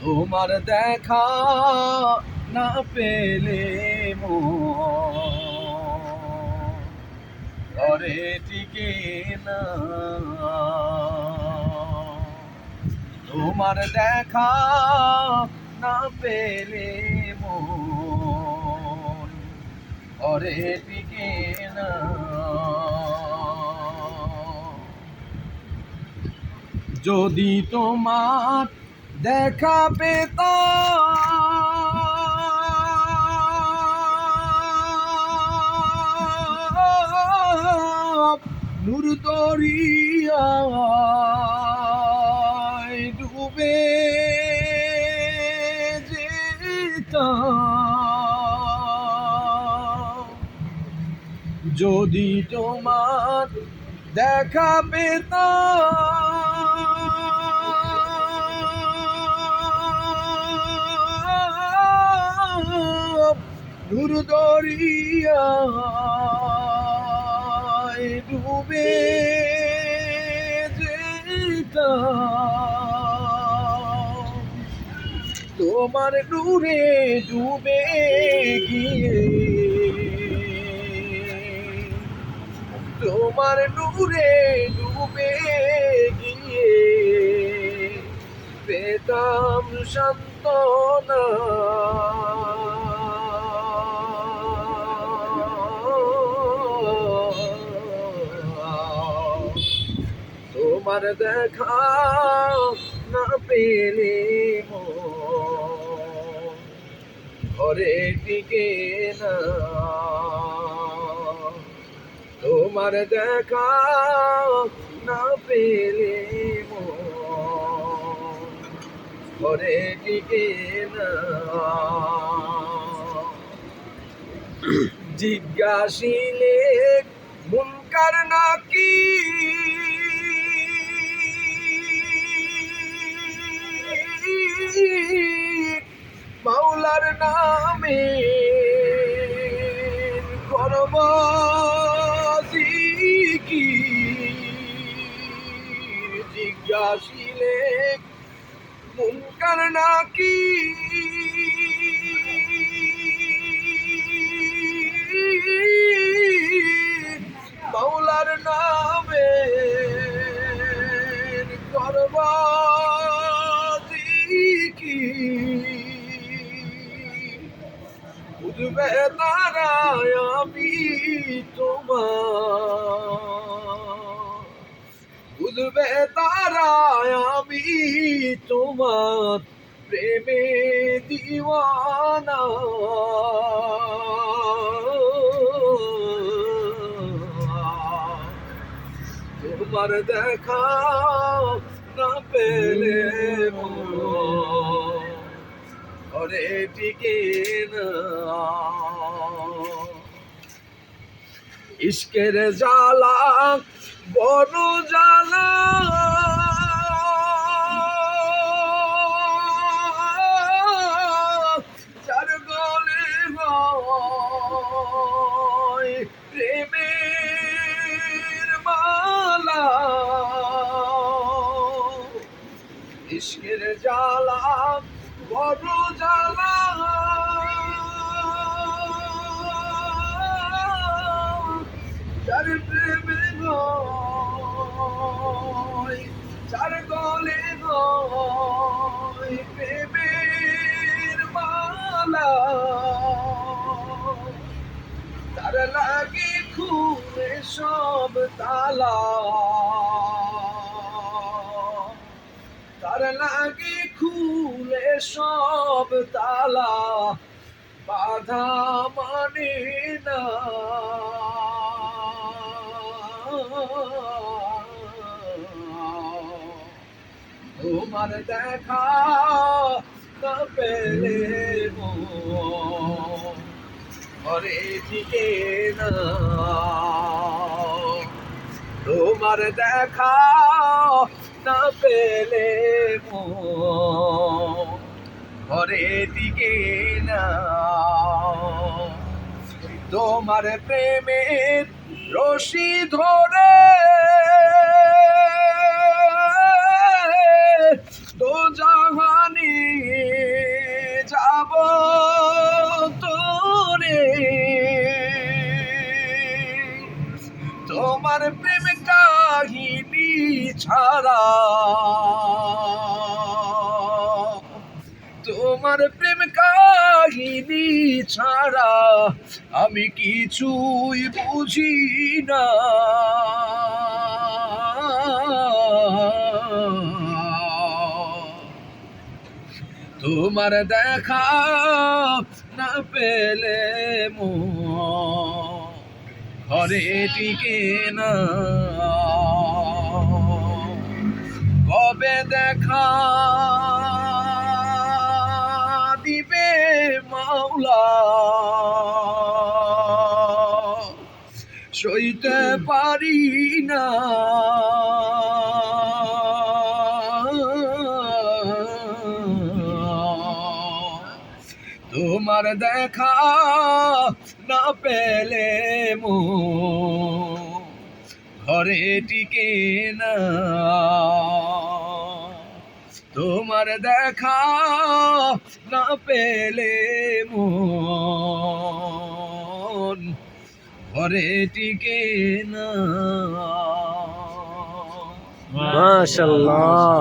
তোমার দেখা না পেলে ঘরে টিকে না। তোমার দেখা না পেলে ঘরে টিকে না। যদি তোমার দেখা পেতাম নূর দরিয়ায় ডুবে যেতাম। যদি তোমার দেখা পেতাম নূর দরিয়ায় ডুবে যেতাম। তোমার নূরে ডুবে গিয়ে তোমার নূরে ডুবে গিয়ে পেতাম সান্ত্বনা। তোমার দেখা না পেলে ঘরে টিকে না। তোমার দেখা না পেলে ঘরে টিকে না। জিজ্ঞাসিলে মুনকার নাকি মাওলার নামে করব জিকির। জিজ্ঞাসিলে মুনকার নাকি মাওলার নামে করব জিকির। বুঝবে তারা আমি তোমার, বুঝবে তারা আমি তোমার প্রেমে দিওয়ানা। তোমার দেখা না পেলে ঘরে টিকে না। ইশকের জ্বালা বড় জ্বালা যার গলে হয় প্রেমের মালা। ইশকের জ্বালা বড় জ্বালা যার প্রেমে হয়, যার গলে হয় প্রেমের মালা। তার লাগে খুলে সব তালা, তার লাগে খুলে সব তালা বাধা মানে না। তোমার দেখা না পেলে ঘরে টিকে না। তোমার দেখা না পেলে ঘরে টিকে না। তোমার প্রেমের রশি ধরে দো জাহানি ছাড়া, তোমার প্রেম কাহিনী ছাড়া আমি কিছুই বুঝি না। তোমার দেখা না পেলে মন ঘরে টিকে না। কবে দেখা দিবে মাওলা, সইতে পারি না। তোমার দেখা না পেলে মন ঘরে টিকে না। তোমার দেখা না পেলে মন ঘরে টিকে না। মাশাআল্লাহ।